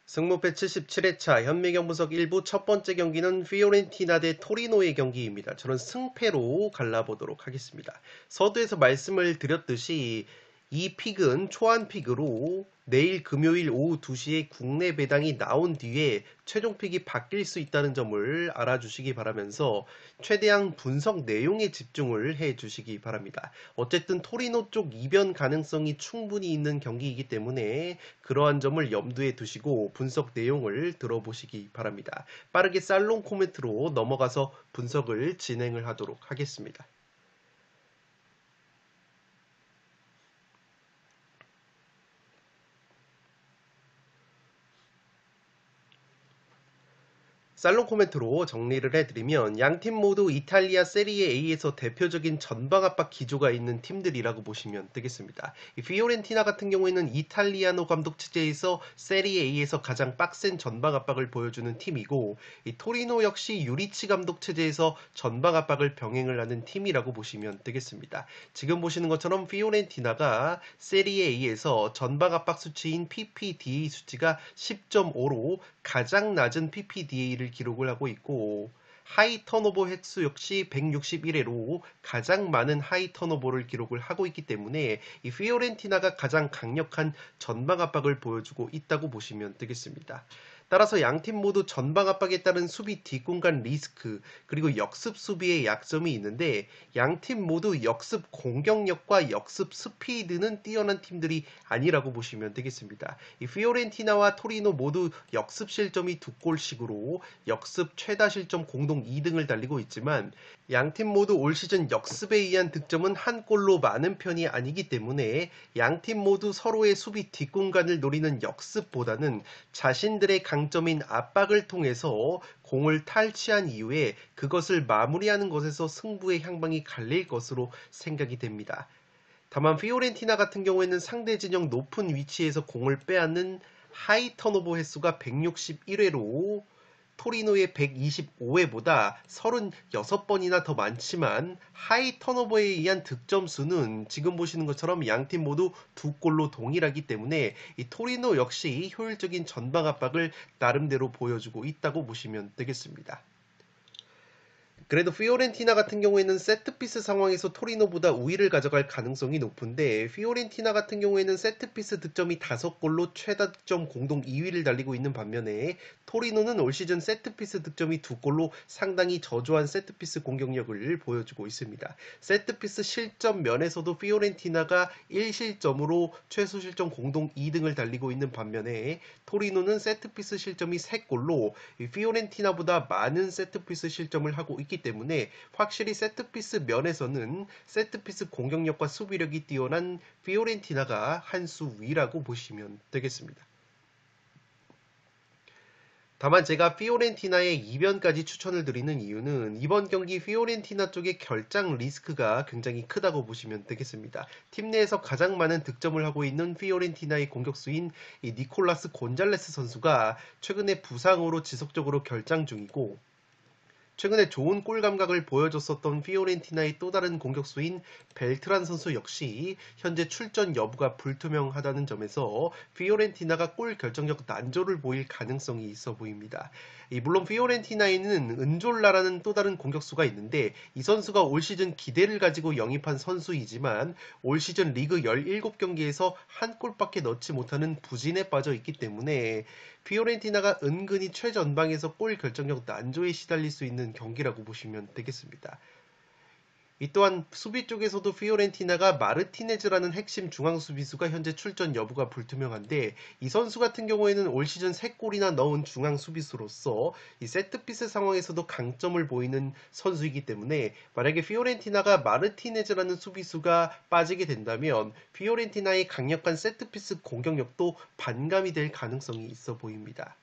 승무패 77회차 현미경 분석 1부 첫 번째 경기는 피오렌티나 대 토리노의 경기입니다. 저는 승패로 갈라보도록 하겠습니다. 서두에서 말씀을 드렸듯이 이 픽은 초안 픽으로 내일 금요일 오후 2시에 국내 배당이 나온 뒤에 최종 픽이 바뀔 수 있다는 점을 알아주시기 바라면서 최대한 분석 내용에 집중을 해주시기 바랍니다. 어쨌든 토리노 쪽 이변 가능성이 충분히 있는 경기이기 때문에 그러한 점을 염두에 두시고 분석 내용을 들어보시기 바랍니다. 빠르게 살롱 코멘트로 넘어가서 분석을 진행을 하도록 하겠습니다. 살롱 코멘트로 정리를 해드리면 양팀 모두 이탈리아 세리에 A에서 대표적인 전방 압박 기조가 있는 팀들이라고 보시면 되겠습니다. 이 피오렌티나 같은 경우에는 이탈리아노 감독 체제에서 세리에 A에서 가장 빡센 전방 압박을 보여주는 팀이고 이 토리노 역시 유리치 감독 체제에서 전방 압박을 병행을 하는 팀이라고 보시면 되겠습니다. 지금 보시는 것처럼 피오렌티나가 세리에 A에서 전방 압박 수치인 PPDA 수치가 10.5로 가장 낮은 PPDA를 기록을 하고 있고 하이 턴오버 횟수 역시 161회로 가장 많은 하이 턴오버를 기록을 하고 있기 때문에 이 피오렌티나가 가장 강력한 전방 압박을 보여주고 있다고 보시면 되겠습니다. 따라서 양팀 모두 전방 압박에 따른 수비 뒷공간 리스크 그리고 역습 수비의 약점이 있는데 양팀 모두 역습 공격력과 역습 스피드는 뛰어난 팀들이 아니라고 보시면 되겠습니다. 이 피오렌티나와 토리노 모두 역습 실점이 2골씩으로 역습 최다 실점 공동 2등을 달리고 있지만 양팀 모두 올 시즌 역습에 의한 득점은 한 골로 많은 편이 아니기 때문에 양팀 모두 서로의 수비 뒷공간을 노리는 역습보다는 자신들의 강점인 압박을 통해서 공을 탈취한 이후에 그것을 마무리하는 것에서 승부의 향방이 갈릴 것으로 생각이 됩니다. 다만 피오렌티나 같은 경우에는 상대 진영 높은 위치에서 공을 빼앗는 하이 턴오버 횟수가 161회로 토리노의 125회보다 36번이나 더 많지만 하이 턴오버에 의한 득점 수는 지금 보시는 것처럼 양팀 모두 2골로 동일하기 때문에 이 토리노 역시 효율적인 전방 압박을 나름대로 보여주고 있다고 보시면 되겠습니다. 그래도 피오렌티나 같은 경우에는 세트피스 상황에서 토리노보다 우위를 가져갈 가능성이 높은데 피오렌티나 같은 경우에는 세트피스 득점이 5골로 최다 득점 공동 2위를 달리고 있는 반면에 토리노는 올 시즌 세트피스 득점이 2골로 상당히 저조한 세트피스 공격력을 보여주고 있습니다. 세트피스 실점 면에서도 피오렌티나가 1실점으로 최소 실점 공동 2등을 달리고 있는 반면에 토리노는 세트피스 실점이 3골로 피오렌티나보다 많은 세트피스 실점을 하고 있기 때문에 확실히 세트피스 면에서는 세트피스 공격력과 수비력이 뛰어난 피오렌티나가 한 수 위라고 보시면 되겠습니다. 다만 제가 피오렌티나의 이변까지 추천을 드리는 이유는 이번 경기 피오렌티나 쪽의 결장 리스크가 굉장히 크다고 보시면 되겠습니다. 팀 내에서 가장 많은 득점을 하고 있는 피오렌티나의 공격수인 이 니콜라스 곤잘레스 선수가 최근에 부상으로 지속적으로 결장 중이고 최근에 좋은 골 감각을 보여줬었던 피오렌티나의 또 다른 공격수인 벨트란 선수 역시 현재 출전 여부가 불투명하다는 점에서 피오렌티나가 골 결정력 난조를 보일 가능성이 있어 보입니다. 물론 피오렌티나에는 은졸라라는 또 다른 공격수가 있는데 이 선수가 올 시즌 기대를 가지고 영입한 선수이지만 올 시즌 리그 17경기에서 한 골밖에 넣지 못하는 부진에 빠져 있기 때문에 피오렌티나가 은근히 최전방에서 골 결정력 난조에 시달릴 수 있는 경기라고 보시면 되겠습니다. 이 또한 수비 쪽에서도 피오렌티나가 마르티네즈라는 핵심 중앙 수비수가 현재 출전 여부가 불투명한데 이 선수 같은 경우에는 올 시즌 3골이나 넣은 중앙 수비수로서 이 세트피스 상황에서도 강점을 보이는 선수이기 때문에 만약에 피오렌티나가 마르티네즈라는 수비수가 빠지게 된다면 피오렌티나의 강력한 세트피스 공격력도 반감이 될 가능성이 있어 보입니다.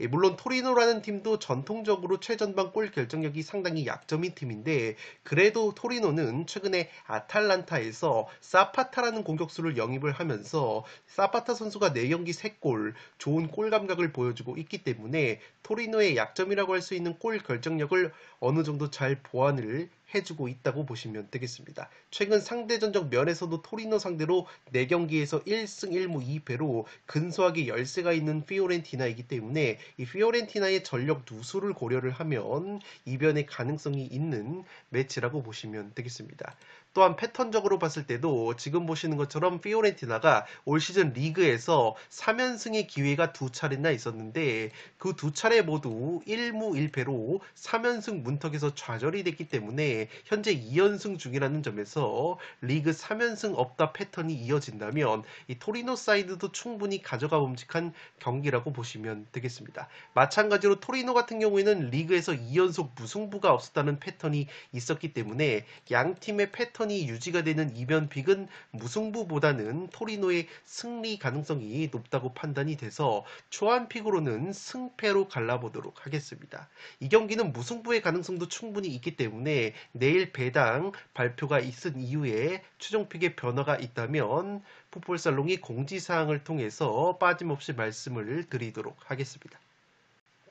물론 토리노라는 팀도 전통적으로 최전방 골 결정력이 상당히 약점인 팀인데 그래도 토리노는 최근에 아탈란타에서 사파타라는 공격수를 영입을 하면서 사파타 선수가 4경기 3골 좋은 골 감각을 보여주고 있기 때문에 토리노의 약점이라고 할 수 있는 골 결정력을 어느 정도 잘 보완을 해주고 있다고 보시면 되겠습니다. 최근 상대 전적 면에서도 토리노 상대로 4경기에서 1승 1무 2패로 근소하게 열세가 있는 피오렌티나이기 때문에 이 피오렌티나의 전력 누수를 고려를 하면 이변의 가능성이 있는 매치라고 보시면 되겠습니다. 또한 패턴적으로 봤을 때도 지금 보시는 것처럼 피오렌티나가 올 시즌 리그에서 3연승의 기회가 2차례나 있었는데 그 2차례 모두 1무 1패로 3연승 문턱에서 좌절이 됐기 때문에 현재 2연승 중이라는 점에서 리그 3연승 없다 패턴이 이어진다면 이 토리노 사이드도 충분히 가져가 봄직한 경기라고 보시면 되겠습니다. 마찬가지로 토리노 같은 경우에는 리그에서 2연속 무승부가 없었다는 패턴이 있었기 때문에 양 팀의 패턴이 유지가 되는 이변 픽은 무승부보다는 토리노의 승리 가능성이 높다고 판단이 돼서 초안 픽으로는 승패로 갈라보도록 하겠습니다. 이 경기는 무승부의 가능성도 충분히 있기 때문에 내일 배당 발표가 있은 이후에 최종 픽의 변화가 있다면 풋볼살롱이 공지사항을 통해서 빠짐없이 말씀을 드리도록 하겠습니다.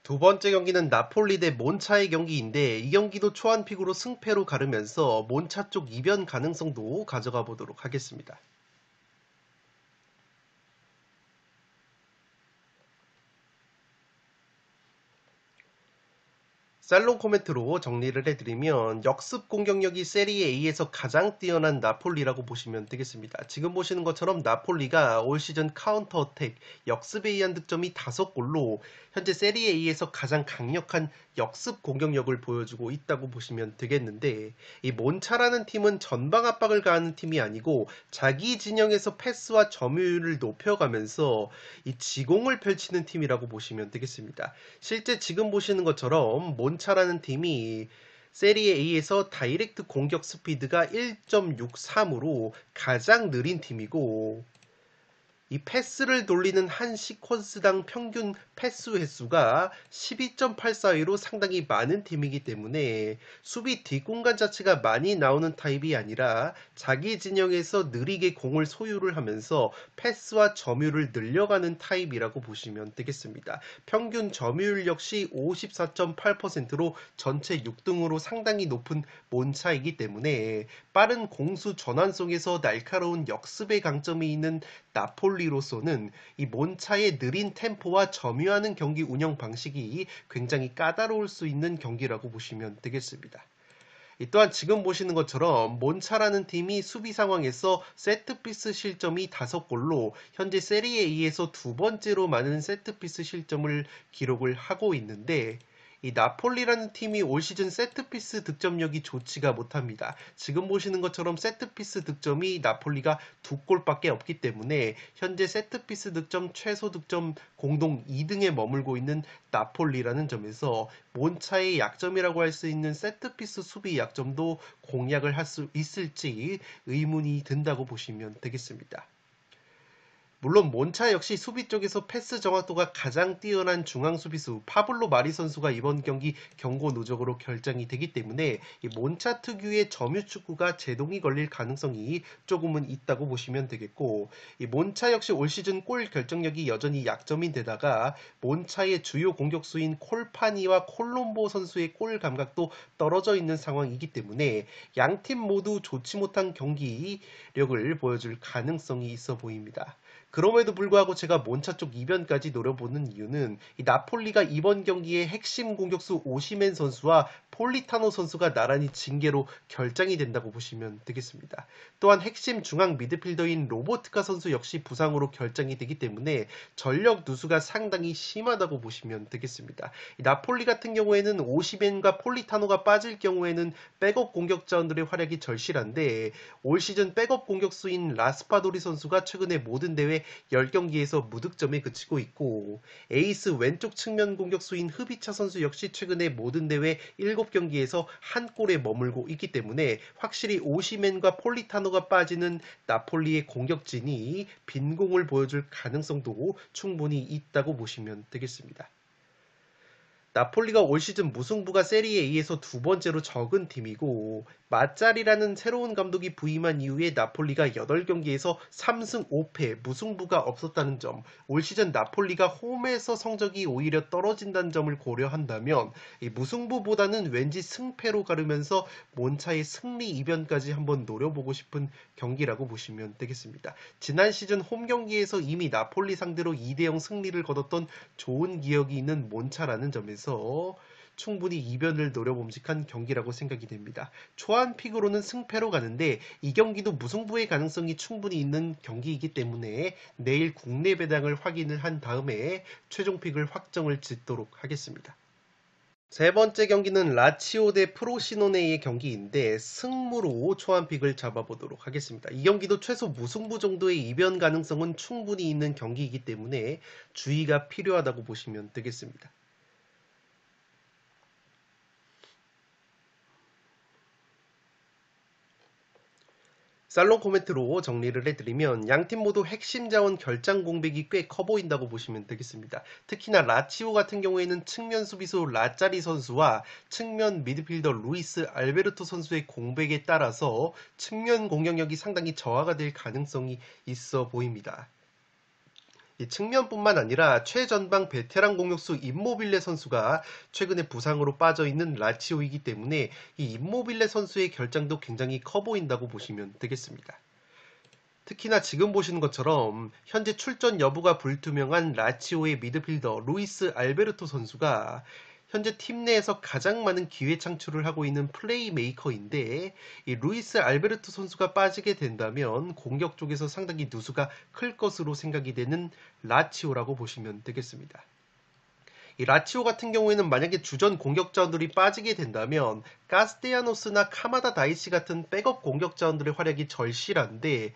두 번째 경기는 나폴리 대 몬차의 경기인데 이 경기도 초안픽으로 승패로 가르면서 몬차 쪽 이변 가능성도 가져가 보도록 하겠습니다. 살롱 코멘트로 정리를 해드리면 역습 공격력이 세리에 A에서 가장 뛰어난 나폴리라고 보시면 되겠습니다. 지금 보시는 것처럼 나폴리가 올 시즌 카운터 어택, 역습에 의한 득점이 5골로 현재 세리에 A에서 가장 강력한 역습 공격력을 보여주고 있다고 보시면 되겠는데 이 몬차라는 팀은 전방 압박을 가하는 팀이 아니고 자기 진영에서 패스와 점유율을 높여가면서 이 지공을 펼치는 팀이라고 보시면 되겠습니다. 실제 지금 보시는 것처럼 몬차라는 팀이 세리에 A에서 다이렉트 공격 스피드가 1.63으로 가장 느린 팀이고 이 패스를 돌리는 한 시퀀스당 평균 패스 횟수가 12.84회로 상당히 많은 팀이기 때문에 수비 뒷공간 자체가 많이 나오는 타입이 아니라 자기 진영에서 느리게 공을 소유를 하면서 패스와 점유율을 늘려가는 타입이라고 보시면 되겠습니다. 평균 점유율 역시 54.8%로 전체 6등으로 상당히 높은 몬차이기 때문에 빠른 공수 전환성에서 날카로운 역습의 강점이 있는 나폴리로서는 이 몬차의 느린 템포와 점유하는 경기 운영 방식이 굉장히 까다로울 수 있는 경기라고 보시면 되겠습니다. 또한 지금 보시는 것처럼 몬차라는 팀이 수비 상황에서 세트피스 실점이 5골로 현재 세리에 A에서 두 번째로 많은 세트피스 실점을 기록을 하고 있는데 이 나폴리라는 팀이 올 시즌 세트피스 득점력이 좋지가 못합니다. 지금 보시는 것처럼 세트피스 득점이 나폴리가 2골밖에 없기 때문에 현재 세트피스 득점, 최소 득점 공동 2등에 머물고 있는 나폴리라는 점에서 몬차의 약점이라고 할 수 있는 세트피스 수비 약점도 공략을 할 수 있을지 의문이 든다고 보시면 되겠습니다. 물론 몬차 역시 수비 쪽에서 패스 정확도가 가장 뛰어난 중앙 수비수 파블로 마리 선수가 이번 경기 경고 누적으로 결정이 되기 때문에 이 몬차 특유의 점유 축구가 제동이 걸릴 가능성이 조금은 있다고 보시면 되겠고 이 몬차 역시 올 시즌 골 결정력이 여전히 약점인데다가 몬차의 주요 공격수인 콜파니와 콜롬보 선수의 골 감각도 떨어져 있는 상황이기 때문에 양팀 모두 좋지 못한 경기력을 보여줄 가능성이 있어 보입니다. 그럼에도 불구하고 제가 몬차 쪽 이변까지 노려보는 이유는 이 나폴리가 이번 경기에 핵심 공격수 오시멘 선수와 폴리타노 선수가 나란히 징계로 결장이 된다고 보시면 되겠습니다. 또한 핵심 중앙 미드필더인 로보트카 선수 역시 부상으로 결장이 되기 때문에 전력 누수가 상당히 심하다고 보시면 되겠습니다. 이 나폴리 같은 경우에는 오시멘과 폴리타노가 빠질 경우에는 백업 공격자원들의 활약이 절실한데 올 시즌 백업 공격수인 라스파도리 선수가 최근에 모든 대회 10경기에서 무득점에 그치고 있고 에이스 왼쪽 측면 공격수인 흐비차 선수 역시 최근에 모든 대회 7경기에서 한 골에 머물고 있기 때문에 확실히 오시멘과 폴리타노가 빠지는 나폴리의 공격진이 빈공을 보여줄 가능성도 충분히 있다고 보시면 되겠습니다. 나폴리가 올 시즌 무승부가 세리에 A에서 두 번째로 적은 팀이고 마짜리라는 새로운 감독이 부임한 이후에 나폴리가 8경기에서 3승 5패 무승부가 없었다는 점, 올 시즌 나폴리가 홈에서 성적이 오히려 떨어진다는 점을 고려한다면 이 무승부보다는 왠지 승패로 가르면서 몬차의 승리 이변까지 한번 노려보고 싶은 경기라고 보시면 되겠습니다. 지난 시즌 홈 경기에서 이미 나폴리 상대로 2대0 승리를 거뒀던 좋은 기억이 있는 몬차라는 점에서 충분히 이변을 노려봄직한 경기라고 생각이 됩니다. 초안 픽으로는 승패로 가는데 이 경기도 무승부의 가능성이 충분히 있는 경기이기 때문에 내일 국내 배당을 확인을 한 다음에 최종 픽을 확정을 짓도록 하겠습니다. 세 번째 경기는 라치오 대 프로시노네의 경기인데 승무로 초안 픽을 잡아보도록 하겠습니다. 이 경기도 최소 무승부 정도의 이변 가능성은 충분히 있는 경기이기 때문에 주의가 필요하다고 보시면 되겠습니다. 살롱 코멘트로 정리를 해드리면 양팀 모두 핵심 자원 결장 공백이 꽤 커 보인다고 보시면 되겠습니다. 특히나 라치오 같은 경우에는 측면 수비수 라짜리 선수와 측면 미드필더 루이스 알베르토 선수의 공백에 따라서 측면 공격력이 상당히 저하가 될 가능성이 있어 보입니다. 이 측면뿐만 아니라 최전방 베테랑 공격수 임모빌레 선수가 최근에 부상으로 빠져있는 라치오이기 때문에 이 임모빌레 선수의 결장도 굉장히 커 보인다고 보시면 되겠습니다. 특히나 지금 보시는 것처럼 현재 출전 여부가 불투명한 라치오의 미드필더 루이스 알베르토 선수가 현재 팀 내에서 가장 많은 기회 창출을 하고 있는 플레이메이커인데 이 루이스 알베르토 선수가 빠지게 된다면 공격 쪽에서 상당히 누수가 클 것으로 생각이 되는 라치오라고 보시면 되겠습니다. 이 라치오 같은 경우에는 만약에 주전 공격자원들이 빠지게 된다면 카스테야노스나 카마다 다이시 같은 백업 공격자원들의 활약이 절실한데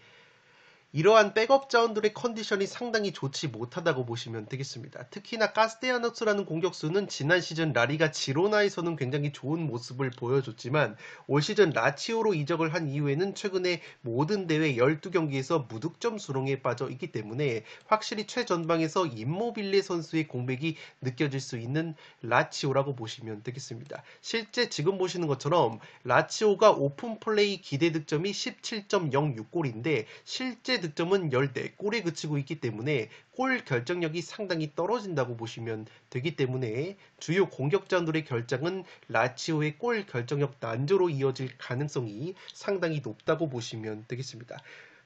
이러한 백업 자원들의 컨디션이 상당히 좋지 못하다고 보시면 되겠습니다. 특히나 카스테야노스라는 공격수는 지난 시즌 라리가 지로나에서는 굉장히 좋은 모습을 보여줬지만 올 시즌 라치오로 이적을 한 이후에는 최근에 모든 대회 12경기에서 무득점 수렁에 빠져 있기 때문에 확실히 최전방에서 임모빌레 선수의 공백이 느껴질 수 있는 라치오라고 보시면 되겠습니다. 실제 지금 보시는 것처럼 라치오가 오픈 플레이 기대 득점이 17.06골인데 실제 득점은 14골에 그치고 있기 때문에 골 결정력이 상당히 떨어진다고 보시면 되기 때문에 주요 공격자들의 결장은 라치오의 골 결정력 난조로 이어질 가능성이 상당히 높다고 보시면 되겠습니다.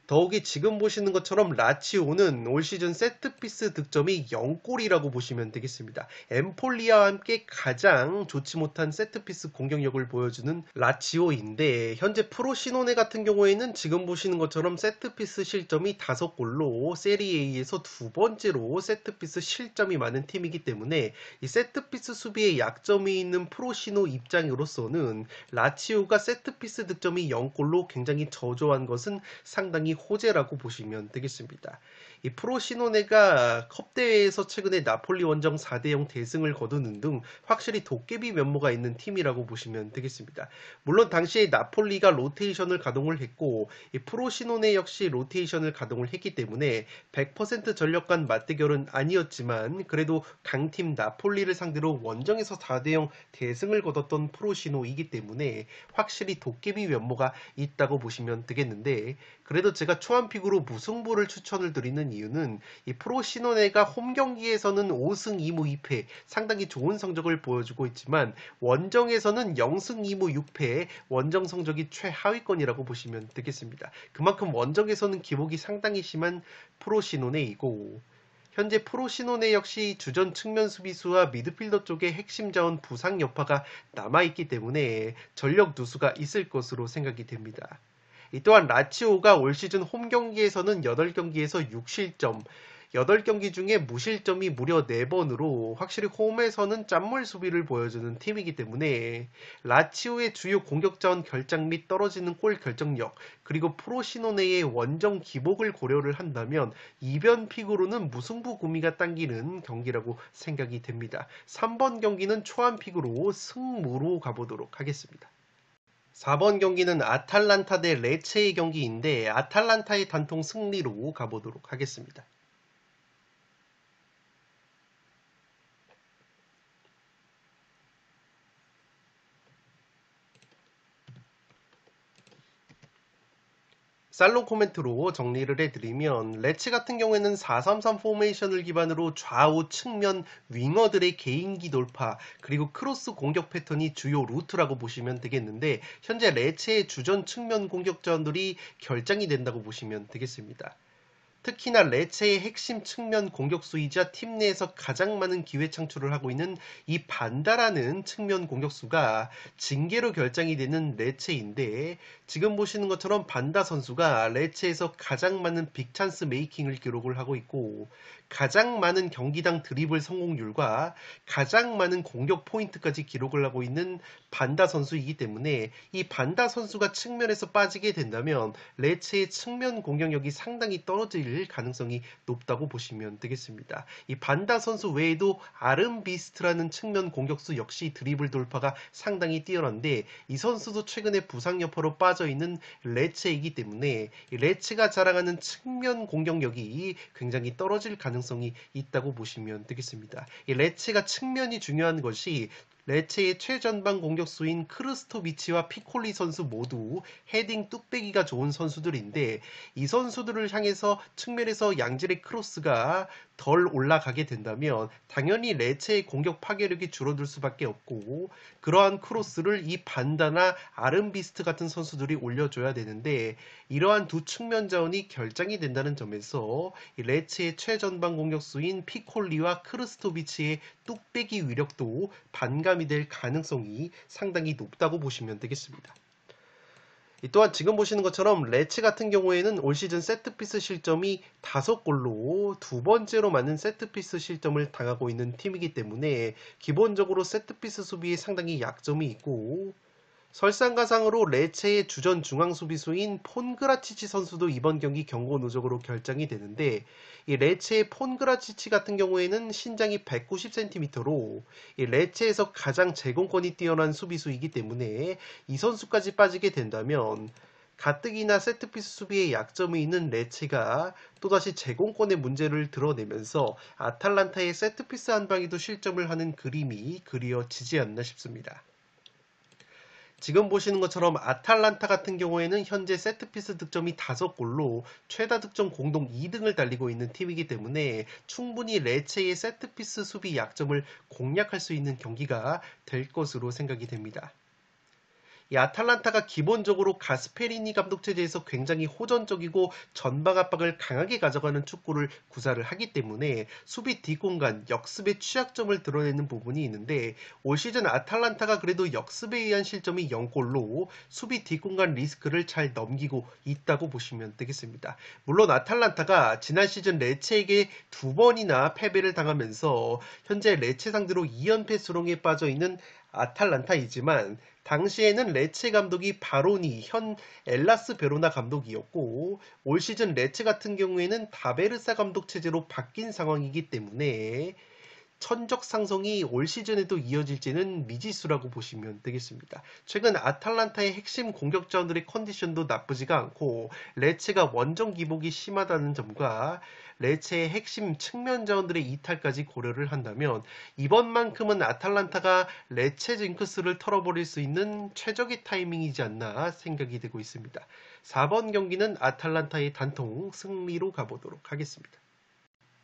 더욱이 지금 보시는 것처럼 라치오는 올 시즌 세트피스 득점이 0골이라고 보시면 되겠습니다. 엠폴리아와 함께 가장 좋지 못한 세트피스 공격력을 보여주는 라치오인데 현재 프로시노네 같은 경우에는 지금 보시는 것처럼 세트피스 실점이 5골로 세리에에서 두 번째로 세트피스 실점이 많은 팀이기 때문에 이 세트피스 수비에 약점이 있는 프로시노 입장으로서는 라치오가 세트피스 득점이 0골로 굉장히 저조한 것은 상당히 호재라고 보시면 되겠습니다. 이 프로시노네가 컵대회에서 최근에 나폴리 원정 4대0 대승을 거두는 등 확실히 도깨비 면모가 있는 팀이라고 보시면 되겠습니다. 물론 당시에 나폴리가 로테이션을 가동을 했고 이 프로시노네 역시 로테이션을 가동을 했기 때문에 100% 전력 간 맞대결은 아니었지만 그래도 강팀 나폴리를 상대로 원정에서 4대0 대승을 거뒀던 프로시노이기 때문에 확실히 도깨비 면모가 있다고 보시면 되겠는데 그래도 제가 초안픽으로 무승부를 추천을 드리는 이유는 이 프로시노네가 홈 경기에서는 5승 2무 2패 상당히 좋은 성적을 보여주고 있지만 원정에서는 0승 2무 6패 원정 성적이 최하위권이라고 보시면 되겠습니다. 그만큼 원정에서는 기복이 상당히 심한 프로시노네이고 현재 프로시노네 역시 주전 측면 수비수와 미드필더 쪽에 핵심 자원 부상 여파가 남아있기 때문에 전력 누수가 있을 것으로 생각이 됩니다. 또한 라치오가 올 시즌 홈 경기에서는 8경기에서 6실점, 8경기 중에 무실점이 무려 4번으로 확실히 홈에서는 짠물 수비를 보여주는 팀이기 때문에 라치오의 주요 공격자원 결장 및 떨어지는 골 결정력 그리고 프로시노네의 원정 기복을 고려를 한다면 이변 픽으로는 무승부 구미가 당기는 경기라고 생각이 됩니다. 3번 경기는 초안 픽으로 승무로 가보도록 하겠습니다. 4번 경기는 아탈란타 대 레체의 경기인데 아탈란타의 단통 승리로 가보도록 하겠습니다. 살롱 코멘트로 정리를 해드리면 레츠 같은 경우에는 4-3-3 포메이션을 기반으로 좌우 측면 윙어들의 개인기 돌파 그리고 크로스 공격 패턴이 주요 루트라고 보시면 되겠는데 현재 레츠의 주전 측면 공격전들이 결장이 된다고 보시면 되겠습니다. 특히나 레체의 핵심 측면 공격수이자 팀 내에서 가장 많은 기회 창출을 하고 있는 이 반다라는 측면 공격수가 징계로 결장이 되는 레체인데 지금 보시는 것처럼 반다 선수가 레체에서 가장 많은 빅찬스 메이킹을 기록을 하고 있고 가장 많은 경기당 드리블 성공률과 가장 많은 공격 포인트까지 기록을 하고 있는 반다 선수이기 때문에 이 반다 선수가 측면에서 빠지게 된다면 레체의 측면 공격력이 상당히 떨어질 가능성이 높다고 보시면 되겠습니다. 이 반다 선수 외에도 아름비스트라는 측면 공격수 역시 드리블 돌파가 상당히 뛰어난데 이 선수도 최근에 부상 여파로 빠져있는 레체이기 때문에 이 레체가 자랑하는 측면 공격력이 굉장히 떨어질 가능성이 있다고 보시면 되겠습니다. 이 레체가 측면이 중요한 것이 레체의 최전방 공격수인 크르스토비치와 피콜리 선수 모두 헤딩 뚝배기가 좋은 선수들인데 이 선수들을 향해서 측면에서 양질의 크로스가 덜 올라가게 된다면 당연히 레체의 공격 파괴력이 줄어들 수밖에 없고 그러한 크로스를 이 반다나 아름비스트 같은 선수들이 올려줘야 되는데 이러한 두 측면 자원이 결장이 된다는 점에서 이 레체의 최전방 공격수인 피콜리와 크르스토비치의 뚝배기 위력도 반감이 될 가능성이 상당히 높다고 보시면 되겠습니다. 또한 지금 보시는 것처럼 레츠 같은 경우에는 올 시즌 세트피스 실점이 5골로 두 번째로 많은 세트피스 실점을 당하고 있는 팀이기 때문에 기본적으로 세트피스 수비에 상당히 약점이 있고 설상가상으로 레체의 주전 중앙 수비수인 폰그라치치 선수도 이번 경기 경고 누적으로 결장이 되는데 이 레체의 폰그라치치 같은 경우에는 신장이 190cm로 이 레체에서 가장 제공권이 뛰어난 수비수이기 때문에 이 선수까지 빠지게 된다면 가뜩이나 세트피스 수비에 약점이 있는 레체가 또다시 제공권의 문제를 드러내면서 아탈란타의 세트피스 한 방에도 실점을 하는 그림이 그려지지 않나 싶습니다. 지금 보시는 것처럼 아탈란타 같은 경우에는 현재 세트피스 득점이 5골로 최다 득점 공동 2등을 달리고 있는 팀이기 때문에 충분히 레체의 세트피스 수비 약점을 공략할 수 있는 경기가 될 것으로 생각이 됩니다. 이 아탈란타가 기본적으로 가스페리니 감독 체제에서 굉장히 호전적이고 전방 압박을 강하게 가져가는 축구를 구사를 하기 때문에 수비 뒷공간, 역습의 취약점을 드러내는 부분이 있는데 올 시즌 아탈란타가 그래도 역습에 의한 실점이 0골로 수비 뒷공간 리스크를 잘 넘기고 있다고 보시면 되겠습니다. 물론 아탈란타가 지난 시즌 레체에게 2번이나 패배를 당하면서 현재 레체 상대로 2연패 수렁에 빠져있는 아탈란타이지만 당시에는 레체 감독이 바로니 현 엘라스 베로나 감독이었고 올 시즌 레체 같은 경우에는 다베르사 감독 체제로 바뀐 상황이기 때문에 천적 상승이 올 시즌에도 이어질지는 미지수라고 보시면 되겠습니다. 최근 아탈란타의 핵심 공격자들의 컨디션도 나쁘지가 않고 레체가 원정 기복이 심하다는 점과 레체의 핵심 측면 자원들의 이탈까지 고려를 한다면 이번만큼은 아탈란타가 레체 징크스를 털어버릴 수 있는 최적의 타이밍이지 않나 생각이 되고 있습니다. 4번 경기는 아탈란타의 단통 승리로 가보도록 하겠습니다.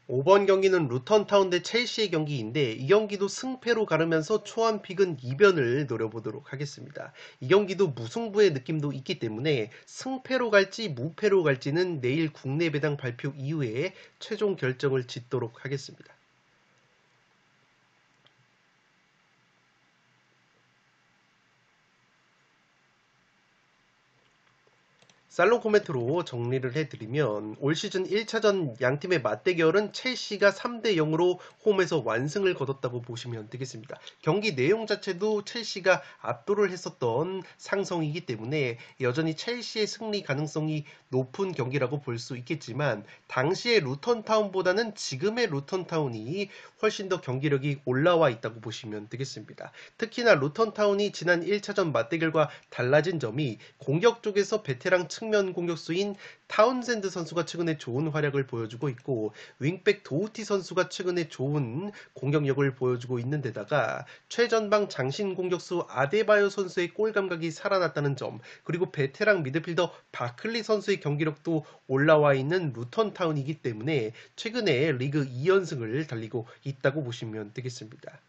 5번 경기는 루턴타운 대 첼시의 경기인데 이 경기도 승패로 가르면서 초안픽은 이변을 노려보도록 하겠습니다. 이 경기도 무승부의 느낌도 있기 때문에 승패로 갈지 무패로 갈지는 내일 국내 배당 발표 이후에 최종 결정을 짓도록 하겠습니다. 살롱 코멘트로 정리를 해드리면 올 시즌 1차전 양팀의 맞대결은 첼시가 3대0으로 홈에서 완승을 거뒀다고 보시면 되겠습니다. 경기 내용 자체도 첼시가 압도를 했었던 상성이기 때문에 여전히 첼시의 승리 가능성이 높은 경기라고 볼 수 있겠지만 당시의 루턴타운보다는 지금의 루턴타운이 훨씬 더 경기력이 올라와 있다고 보시면 되겠습니다. 특히나 루턴타운이 지난 1차전 맞대결과 달라진 점이 공격 쪽에서 베테랑 측 측면 공격수인 타운센드 선수가 최근에 좋은 활약을 보여주고 있고 윙백 도우티 선수가 최근에 좋은 공격력을 보여주고 있는 데다가 최전방 장신 공격수 아데바요 선수의 골 감각이 살아났다는 점, 그리고 베테랑 미드필더 바클리 선수의 경기력도 올라와 있는 루턴 타운이기 때문에 최근에 리그 2연승을 달리고 있다고 보시면 되겠습니다.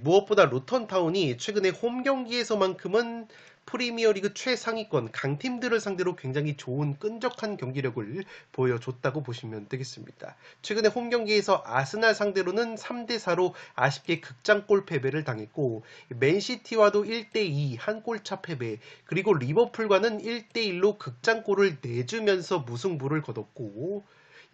무엇보다 루턴 타운이 최근에 홈 경기에서만큼은 프리미어리그 최상위권 강팀들을 상대로 굉장히 좋은 끈적한 경기력을 보여줬다고 보시면 되겠습니다. 최근에 홈 경기에서 아스날 상대로는 3대4로 아쉽게 극장골 패배를 당했고 맨시티와도 1대2 한 골차 패배, 그리고 리버풀과는 1대1로 극장골을 내주면서 무승부를 거뒀고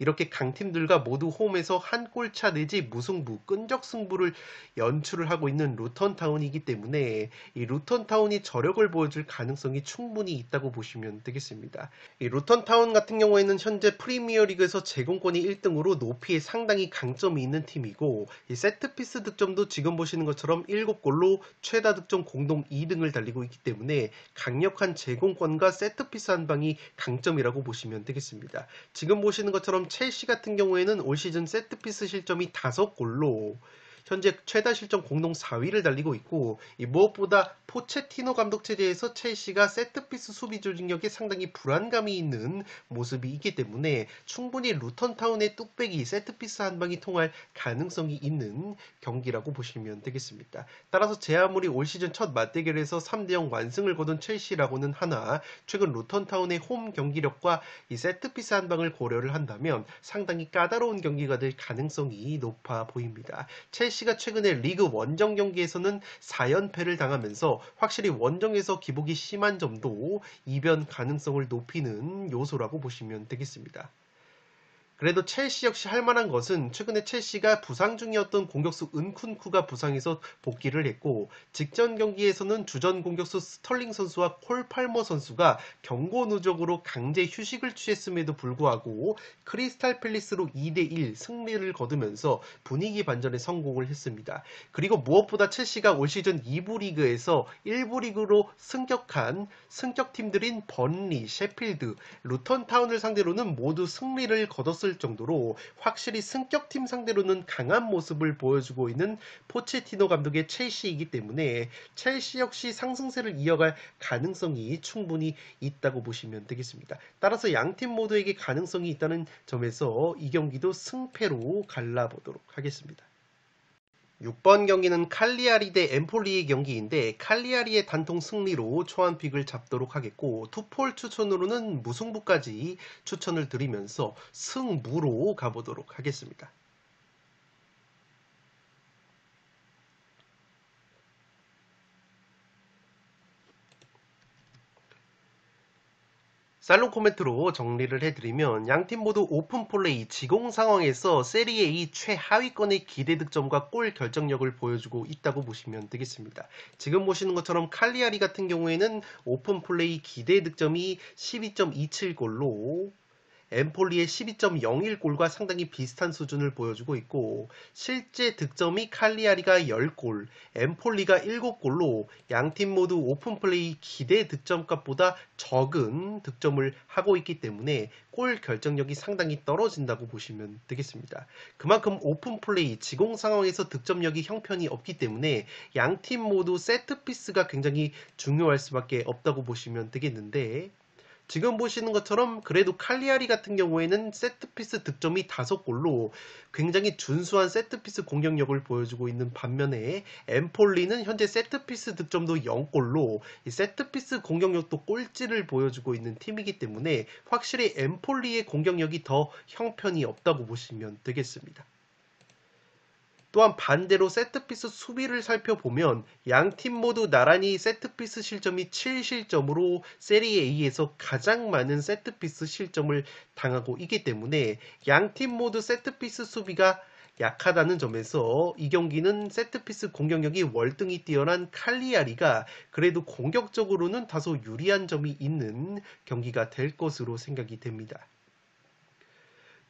이렇게 강팀들과 모두 홈에서 한 골차 내지 무승부, 끈적 승부를 연출을 하고 있는 루턴 타운이기 때문에 이 루턴 타운이 저력을 보여줄 가능성이 충분히 있다고 보시면 되겠습니다. 이 루턴 타운 같은 경우에는 현재 프리미어리그에서 제공권이 1등으로 높이에 상당히 강점이 있는 팀이고 이 세트피스 득점도 지금 보시는 것처럼 7골로 최다 득점 공동 2등을 달리고 있기 때문에 강력한 제공권과 세트피스 한 방이 강점이라고 보시면 되겠습니다. 지금 보시는 것처럼 첼시 같은 경우에는 올 시즌 세트피스 실점이 5골로 현재 최다 실점 공동 4위를 달리고 있고 무엇보다 포체티노 감독 체제에서 첼시가 세트피스 수비 조직력에 상당히 불안감이 있는 모습이 있기 때문에 충분히 루턴 타운의 뚝배기 세트피스 한 방이 통할 가능성이 있는 경기라고 보시면 되겠습니다. 따라서 제 아무리 올 시즌 첫 맞대결에서 3대0 완승을 거둔 첼시라고는 하나 최근 루턴 타운의 홈 경기력과 이 세트피스 한 방을 고려를 한다면 상당히 까다로운 경기가 될 가능성이 높아 보입니다. 첼시가 최근에 리그 원정 경기에서는 4연패를 당하면서 확실히 원정에서 기복이 심한 점도 이변 가능성을 높이는 요소라고 보시면 되겠습니다. 그래도 첼시 역시 할 만한 것은 최근에 첼시가 부상 중이었던 공격수 은쿤쿠가 부상해서 복귀를 했고 직전 경기에서는 주전 공격수 스털링 선수와 콜 팔머 선수가 경고 누적으로 강제 휴식을 취했음에도 불구하고 크리스탈 팰리스로 2대1 승리를 거두면서 분위기 반전에 성공을 했습니다. 그리고 무엇보다 첼시가 올 시즌 2부 리그에서 1부 리그로 승격한 승격팀들인 번리, 셰필드, 루턴 타운을 상대로는 모두 승리를 거뒀을 정도로 확실히 승격팀 상대로는 강한 모습을 보여주고 있는 포체티노 감독의 첼시이기 때문에 첼시 역시 상승세를 이어갈 가능성이 충분히 있다고 보시면 되겠습니다. 따라서 양팀 모두에게 가능성이 있다는 점에서 이 경기도 승패로 갈라보도록 하겠습니다. 6번 경기는 칼리아리 대 엠폴리의 경기인데 칼리아리의 단통 승리로 초안픽을 잡도록 하겠고 투폴 추천으로는 무승부까지 추천을 드리면서 승무로 가보도록 하겠습니다. 살롱 코멘트로 정리를 해드리면 양팀 모두 오픈 플레이 지공 상황에서 세리에2 최하위권의 기대 득점과 골 결정력을 보여주고 있다고 보시면 되겠습니다. 지금 보시는 것처럼 칼리아리 같은 경우에는 오픈 플레이 기대 득점이 12.27골로 엠폴리의 12.01골과 상당히 비슷한 수준을 보여주고 있고 실제 득점이 칼리아리가 10골, 엠폴리가 7골로 양팀 모두 오픈플레이 기대 득점값보다 적은 득점을 하고 있기 때문에 골 결정력이 상당히 떨어진다고 보시면 되겠습니다. 그만큼 오픈플레이, 지공 상황에서 득점력이 형편이 없기 때문에 양팀 모두 세트피스가 굉장히 중요할 수밖에 없다고 보시면 되겠는데 지금 보시는 것처럼 그래도 칼리아리 같은 경우에는 세트피스 득점이 5골로 굉장히 준수한 세트피스 공격력을 보여주고 있는 반면에 엠폴리는 현재 세트피스 득점도 0골로 세트피스 공격력도 꼴찌를 보여주고 있는 팀이기 때문에 확실히 엠폴리의 공격력이 더 형편이 없다고 보시면 되겠습니다. 또한 반대로 세트피스 수비를 살펴보면 양팀 모두 나란히 세트피스 실점이 7실점으로 세리에 A에서 가장 많은 세트피스 실점을 당하고 있기 때문에 양팀 모두 세트피스 수비가 약하다는 점에서 이 경기는 세트피스 공격력이 월등히 뛰어난 칼리아리가 그래도 공격적으로는 다소 유리한 점이 있는 경기가 될 것으로 생각이 됩니다.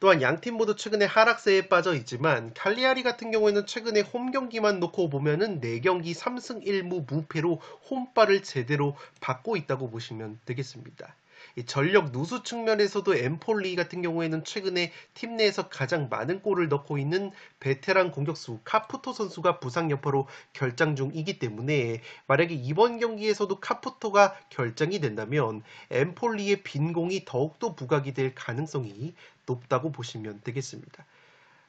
또한 양팀 모두 최근에 하락세에 빠져 있지만 칼리아리 같은 경우에는 최근에 홈 경기만 놓고 보면은 4경기 3승 1무 무패로 홈발을 제대로 받고 있다고 보시면 되겠습니다. 이 전력 누수 측면에서도 엠폴리 같은 경우에는 최근에 팀 내에서 가장 많은 골을 넣고 있는 베테랑 공격수 카푸토 선수가 부상 여파로 결장 중이기 때문에 만약에 이번 경기에서도 카푸토가 결장이 된다면 엠폴리의 빈공이 더욱더 부각이 될 가능성이 높다고 보시면 되겠습니다.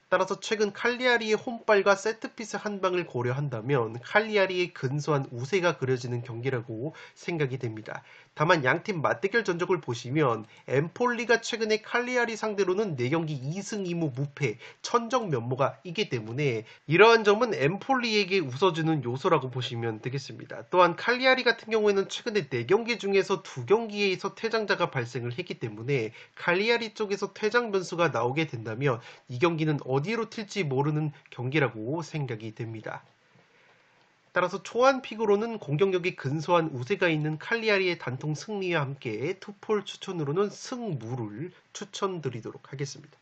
따라서 최근 칼리아리의 홈발과 세트피스 한 방을 고려한다면 칼리아리의 근소한 우세가 그려지는 경기라고 생각이 됩니다. 다만 양팀 맞대결 전적을 보시면 엠폴리가 최근에 칼리아리 상대로는 4경기 2승 2무 무패, 천정 면모가 있기 때문에 이러한 점은 엠폴리에게 웃어주는 요소라고 보시면 되겠습니다. 또한 칼리아리 같은 경우에는 최근에 4경기 중에서 2경기에서 퇴장자가 발생을 했기 때문에 칼리아리 쪽에서 퇴장 변수가 나오게 된다면 이 경기는 어디로 튈지 모르는 경기라고 생각이 됩니다. 따라서 초안픽으로는 공격력이 근소한 우세가 있는 칼리아리의 단통 승리와 함께 투폴 추천으로는 승무를 추천드리도록 하겠습니다.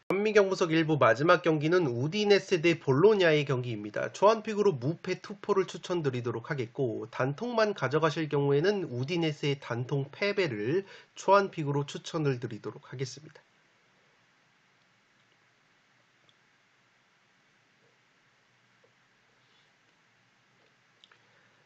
한미경무석 1부 마지막 경기는 우디네세 대 볼로냐의 경기입니다. 초안픽으로 무패 투포를 추천드리도록 하겠고 단통만 가져가실 경우에는 우디네세의 단통 패배를 초안픽으로 추천을 드리도록 하겠습니다.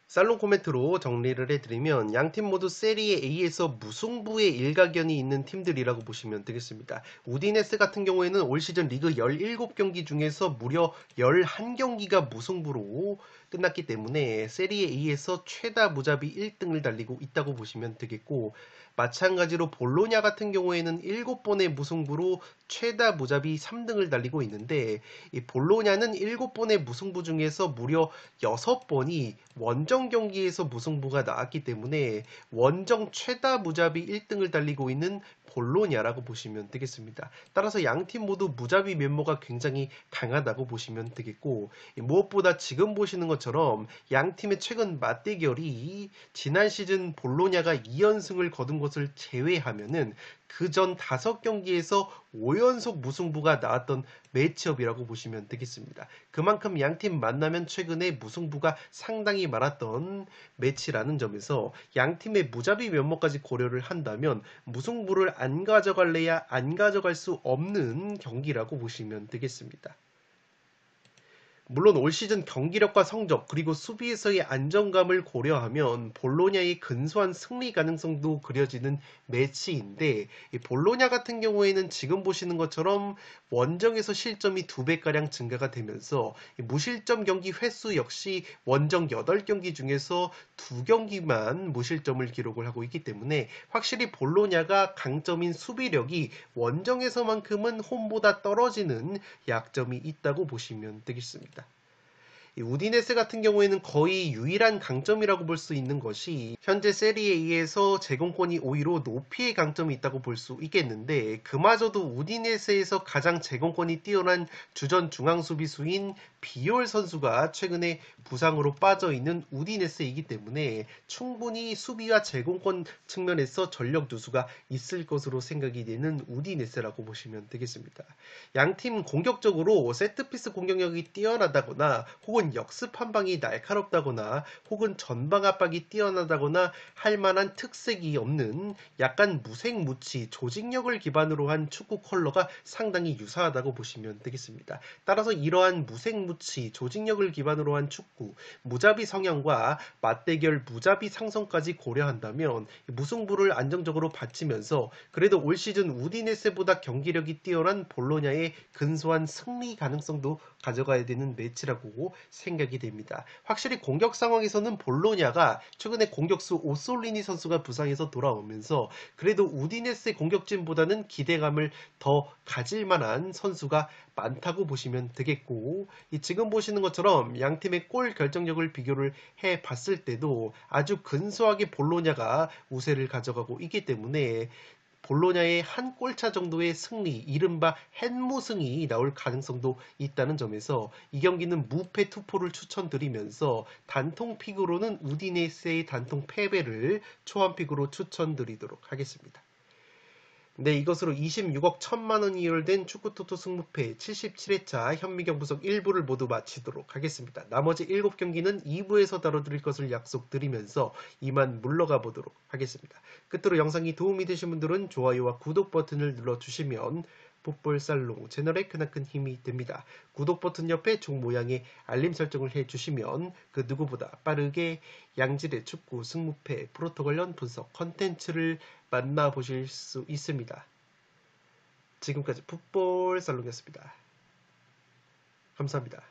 살롱 코멘트로 정리를 해드리면 양팀 모두 세리에 A에서 무승부의 일가견이 있는 팀들이라고 보시면 되겠습니다. 우디네스 같은 경우에는 올 시즌 리그 17경기 중에서 무려 11경기가 무승부로 끝났기 때문에 세리에 A에서 최다 무자비 1등을 달리고 있다고 보시면 되겠고 마찬가지로 볼로냐 같은 경우에는 7번의 무승부로 최다 무자비 3등을 달리고 있는데 이 볼로냐는 7번의 무승부 중에서 무려 6번이 원정 경기에서 무승부가 나왔기 때문에 원정 최다 무자비 1등을 달리고 있는 볼로냐라고 보시면 되겠습니다. 따라서 양팀 모두 무자비 면모가 굉장히 강하다고 보시면 되겠고 무엇보다 지금 보시는 것처럼 양팀의 최근 맞대결이 지난 시즌 볼로냐가 2연승을 거둔 것을 제외하면은 그 전 5경기에서 5연속 무승부가 나왔던 매치업이라고 보시면 되겠습니다. 그만큼 양팀 만나면 최근에 무승부가 상당히 많았던 매치라는 점에서 양팀의 무자비 면모까지 고려를 한다면 무승부를 안 가져갈래야 안 가져갈 수 없는 경기라고 보시면 되겠습니다. 물론 올 시즌 경기력과 성적 그리고 수비에서의 안정감을 고려하면 볼로냐의 근소한 승리 가능성도 그려지는 매치인데 이 볼로냐 같은 경우에는 지금 보시는 것처럼 원정에서 실점이 2배가량 증가가 되면서 무실점 경기 횟수 역시 원정 8경기 중에서 2경기만 무실점을 기록을 하고 있기 때문에 확실히 볼로냐가 강점인 수비력이 원정에서만큼은 홈보다 떨어지는 약점이 있다고 보시면 되겠습니다. 우디네세 같은 경우에는 거의 유일한 강점이라고 볼 수 있는 것이 현재 세리에에서 제공권이 오히려 높이의 강점이 있다고 볼 수 있겠는데 그마저도 우디네세에서 가장 제공권이 뛰어난 주전 중앙 수비수인 비올 선수가 최근에 부상으로 빠져있는 우디네세이기 때문에 충분히 수비와 제공권 측면에서 전력 누수가 있을 것으로 생각이 되는 우디네세라고 보시면 되겠습니다. 양팀 공격적으로 세트피스 공격력이 뛰어나다거나 혹은 역습 한 방이 날카롭다거나 혹은 전방 압박이 뛰어나다거나 할 만한 특색이 없는 약간 무색무취 조직력을 기반으로 한 축구 컬러가 상당히 유사하다고 보시면 되겠습니다. 따라서 이러한 무색무취 조직력을 기반으로 한 축구 무자비 성향과 맞대결 무자비 상성까지 고려한다면 무승부를 안정적으로 바치면서 그래도 올 시즌 우디네세보다 경기력이 뛰어난 볼로냐의 근소한 승리 가능성도 가져가야 되는 매치라고 생각이 됩니다. 확실히 공격 상황에서는 볼로냐가 최근에 공격수 오솔리니 선수가 부상해서 돌아오면서 그래도 우디네세 공격진보다는 기대감을 더 가질 만한 선수가 많다고 보시면 되겠고 지금 보시는 것처럼 양팀의 골 결정력을 비교를 해봤을 때도 아주 근소하게 볼로냐가 우세를 가져가고 있기 때문에 볼로냐의 한 골차 정도의 승리, 이른바 햇무승이 나올 가능성도 있다는 점에서 이 경기는 무패 투포를 추천드리면서 단통픽으로는 우디네세의 단통 패배를 초안픽으로 추천드리도록 하겠습니다. 네, 이것으로 26억 1천만 원이 이율된 축구토토 승무패 77회차 현미경 분석 1부를 모두 마치도록 하겠습니다. 나머지 7경기는 2부에서 다뤄드릴 것을 약속드리면서 이만 물러가 보도록 하겠습니다. 끝으로 영상이 도움이 되신 분들은 좋아요와 구독 버튼을 눌러주시면 풋볼살롱 채널에 크나큰 힘이 됩니다. 구독 버튼 옆에 종 모양의 알림 설정을 해주시면 그 누구보다 빠르게 양질의 축구 승무패 프로토걸련 분석 컨텐츠를 만나보실 수 있습니다. 지금까지 풋볼살롱이었습니다. 감사합니다.